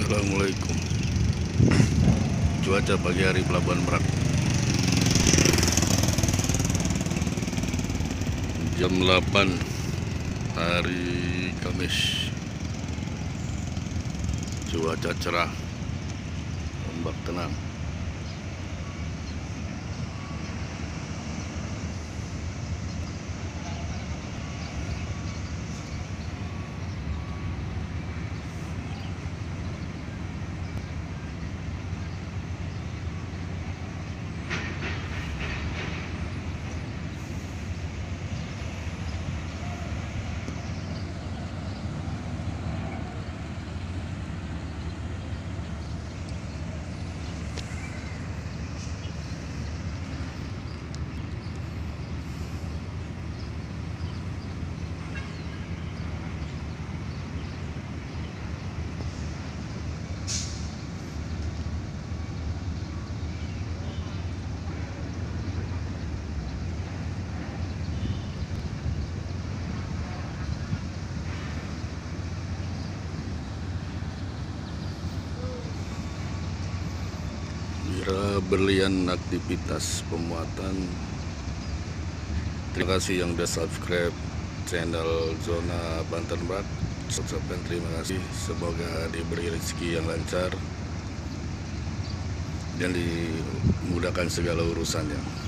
Assalamualaikum. Cuaca pagi hari Pelabuhan Merak, jam 8 hari Kamis. Cuaca cerah, ombak tenang. Mira berlian aktivitas pemuatan. Terima kasih yang sudah subscribe channel Zona Banten Barat. Ucapkan terima kasih. Semoga diberi rezeki yang lancar dan dimudahkan segala urusannya.